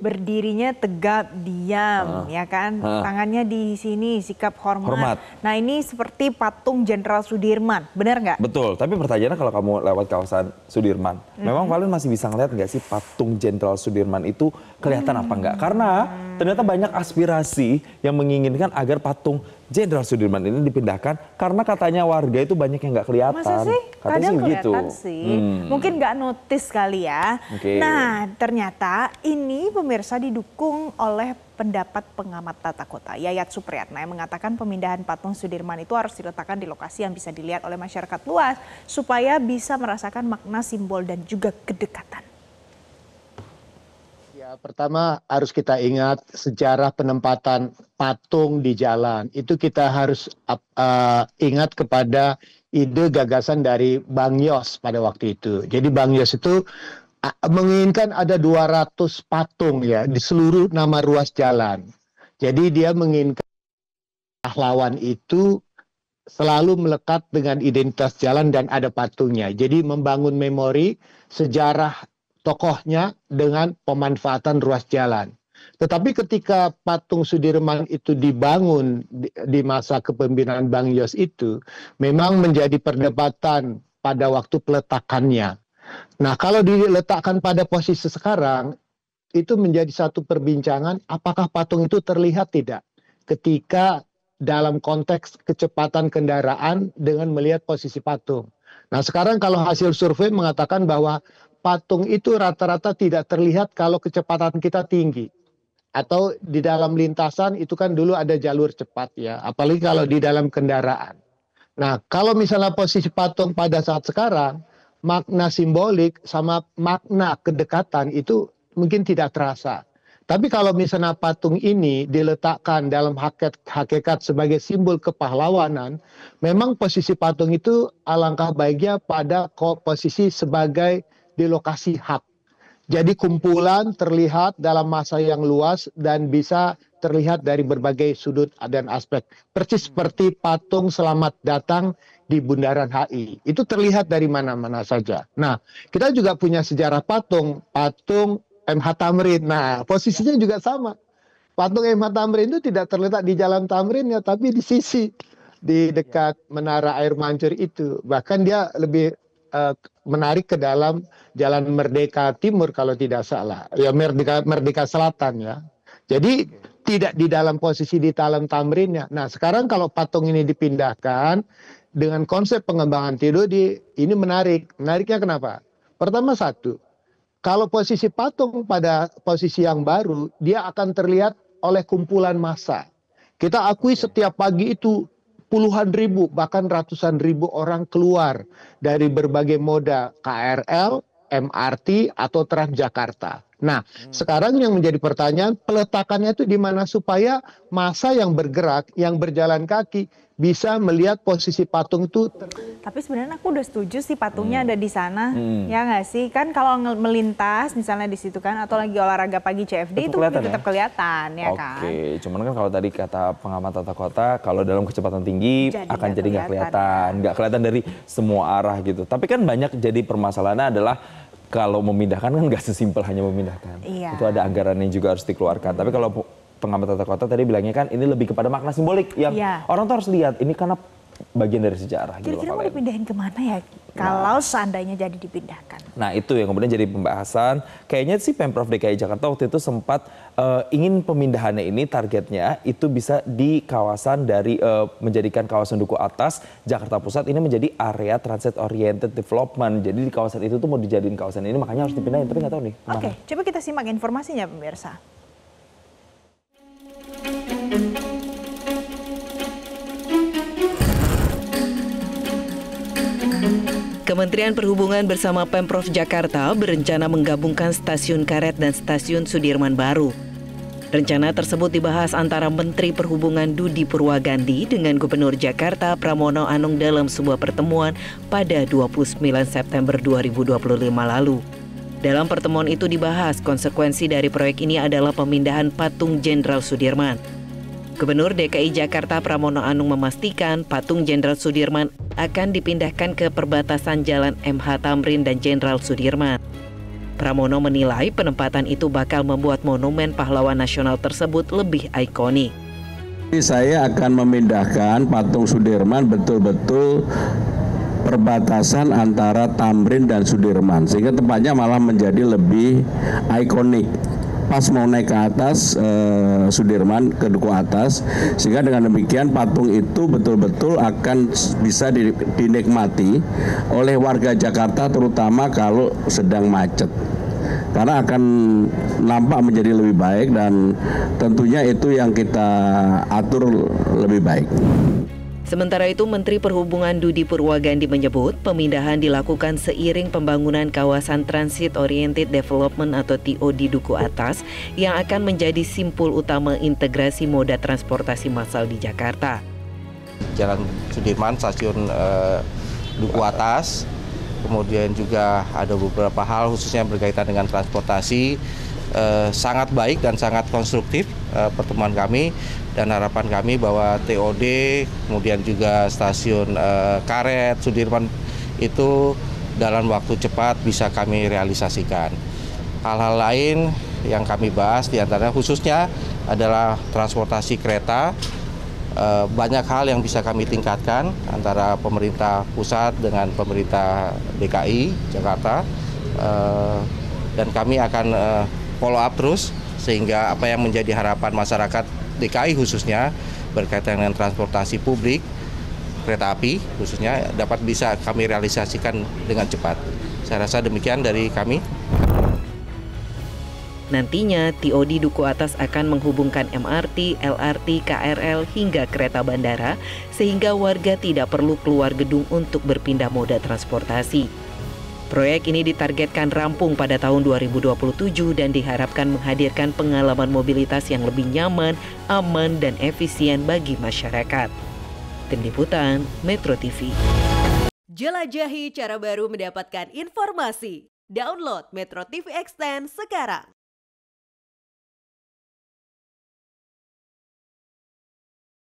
Berdirinya tegap, diam, ya kan? Tangannya di sini, sikap hormat. Nah ini seperti patung Jenderal Sudirman, benar nggak? Betul, tapi pertanyaannya kalau kamu lewat kawasan Sudirman, memang Valen masih bisa ngeliat nggak sih patung Jenderal Sudirman itu kelihatan apa nggak? Karena ternyata banyak aspirasi yang menginginkan agar patung Jenderal Sudirman ini dipindahkan karena katanya warga itu banyak yang nggak kelihatan. Masa sih? Katanya Kadang gitu. kelihatan sih. Mungkin nggak notice kali ya. Nah, ternyata ini pemirsa didukung oleh pendapat pengamat tata kota Yayat Supriyatna yang mengatakan pemindahan patung Sudirman itu harus diletakkan di lokasi yang bisa dilihat oleh masyarakat luas supaya bisa merasakan makna simbol dan juga kedekatan. Ya, pertama harus kita ingat sejarah penempatan patung di jalan. Itu kita harus ingat kepada ide gagasan dari Bang Yos pada waktu itu. Jadi Bang Yos itu menginginkan ada 200 patung ya di seluruh nama ruas jalan. Jadi dia menginginkan pahlawan itu selalu melekat dengan identitas jalan dan ada patungnya. Jadi membangun memori sejarah tokohnya dengan pemanfaatan ruas jalan. Tetapi ketika patung Sudirman itu dibangun di masa kepemimpinan Bang Yos itu, memang menjadi perdebatan pada waktu peletakannya. Nah, kalau diletakkan pada posisi sekarang, itu menjadi satu perbincangan apakah patung itu terlihat tidak ketika dalam konteks kecepatan kendaraan dengan melihat posisi patung. Nah, sekarang kalau hasil survei mengatakan bahwa patung itu rata-rata tidak terlihat kalau kecepatan kita tinggi. Atau di dalam lintasan itu kan dulu ada jalur cepat ya, apalagi kalau di dalam kendaraan. Nah, kalau misalnya posisi patung pada saat sekarang, makna simbolik sama makna kedekatan itu mungkin tidak terasa. Tapi kalau misalnya patung ini diletakkan dalam hakikat sebagai simbol kepahlawanan, memang posisi patung itu alangkah baiknya pada posisi sebagai di lokasi hub. Jadi kumpulan terlihat dalam masa yang luas dan bisa terlihat dari berbagai sudut dan aspek. Persis seperti patung Selamat Datang di Bundaran HI. Itu terlihat dari mana-mana saja. Nah, kita juga punya sejarah patung MH Tamrin. Nah, posisinya juga sama. Patung MH Tamrin itu tidak terletak di Jalan Tamrin ya, tapi di sisi di dekat Menara Air Mancur itu. Bahkan dia lebih menarik ke dalam Jalan Merdeka Timur kalau tidak salah. Ya Merdeka Selatan ya. Jadi tidak di dalam posisi di dalam Tamrinnya. Nah, sekarang kalau patung ini dipindahkan dengan konsep pengembangan TDOD ini menarik. Menariknya kenapa? Pertama satu, kalau posisi patung pada posisi yang baru, dia akan terlihat oleh kumpulan massa. Kita akui setiap pagi itu puluhan ribu, bahkan ratusan ribu orang keluar dari berbagai moda KRL, MRT, atau Transjakarta. Nah, sekarang yang menjadi pertanyaan, peletakannya itu di mana supaya massa yang bergerak, yang berjalan kaki, bisa melihat posisi patung itu. Tapi sebenarnya aku udah setuju sih patungnya ada di sana, ya nggak sih? Kan kalau melintas misalnya di situ kan, atau lagi olahraga pagi CFD itu tetap kelihatan ya kan? Oke, cuman kan kalau tadi kata pengamat tata kota, kalau dalam kecepatan tinggi akan jadi nggak kelihatan, nggak kelihatan dari semua arah gitu. Tapi kan banyak jadi permasalahannya adalah kalau memindahkan kan nggak sesimpel hanya memindahkan. Iya. Itu ada anggaran yang juga harus dikeluarkan. Tapi kalau pengamat tata kota tadi bilangnya kan ini lebih kepada makna simbolik yang orang tuh harus lihat ini karena bagian dari sejarah. Kira-kira mau dipindahin kemana ya kalau seandainya jadi dipindahkan? Nah itu yang kemudian jadi pembahasan. Kayaknya sih Pemprov DKI Jakarta waktu itu sempat ingin pemindahannya ini targetnya itu bisa di kawasan dari menjadikan kawasan Duku Atas Jakarta Pusat ini menjadi area transit oriented development. Jadi di kawasan itu tuh mau dijadiin kawasan ini makanya harus dipindahin tapi nggak tahu nih. Oke, coba kita simak informasinya pemirsa. Kementerian Perhubungan bersama Pemprov Jakarta berencana menggabungkan Stasiun Karet dan Stasiun Sudirman Baru. Rencana tersebut dibahas antara Menteri Perhubungan Dudi Purwagandi dengan Gubernur Jakarta Pramono Anung dalam sebuah pertemuan pada 29 September 2025 lalu. Dalam pertemuan itu dibahas konsekuensi dari proyek ini adalah pemindahan patung Jenderal Sudirman. Gubernur DKI Jakarta Pramono Anung memastikan patung Jenderal Sudirman akan dipindahkan ke perbatasan Jalan MH Tamrin dan Jenderal Sudirman. Pramono menilai penempatan itu bakal membuat monumen pahlawan nasional tersebut lebih ikonik. Saya akan memindahkan patung Sudirman betul-betul perbatasan antara Tamrin dan Sudirman, sehingga tempatnya malah menjadi lebih ikonik. Pas mau naik ke atas Sudirman ke Duku Atas, sehingga dengan demikian patung itu betul-betul akan bisa dinikmati oleh warga Jakarta, terutama kalau sedang macet. Karena akan nampak menjadi lebih baik dan tentunya itu yang kita atur lebih baik. Sementara itu, Menteri Perhubungan Dudi Purwagandi menyebut pemindahan dilakukan seiring pembangunan kawasan Transit Oriented Development atau TOD Duku Atas yang akan menjadi simpul utama integrasi moda transportasi massal di Jakarta. Jalan Sudirman, stasiun Duku Atas, kemudian juga ada beberapa hal khususnya berkaitan dengan transportasi, sangat baik dan sangat konstruktif pertemuan kami, dan harapan kami bahwa TOD kemudian juga stasiun Karet Sudirman itu dalam waktu cepat bisa kami realisasikan. Hal-hal lain yang kami bahas diantaranya khususnya adalah transportasi kereta. Banyak hal yang bisa kami tingkatkan antara pemerintah pusat dengan pemerintah DKI Jakarta, dan kami akan follow up terus sehingga apa yang menjadi harapan masyarakat DKI khususnya berkaitan dengan transportasi publik kereta api khususnya dapat bisa kami realisasikan dengan cepat. Saya rasa demikian dari kami. Nantinya, TOD Duku Atas akan menghubungkan MRT, LRT, KRL hingga kereta bandara sehingga warga tidak perlu keluar gedung untuk berpindah moda transportasi. Proyek ini ditargetkan rampung pada tahun 2027 dan diharapkan menghadirkan pengalaman mobilitas yang lebih nyaman, aman, dan efisien bagi masyarakat. Tim Liputan, Metro TV. Jelajahi cara baru mendapatkan informasi. Download Metro TV Extend sekarang.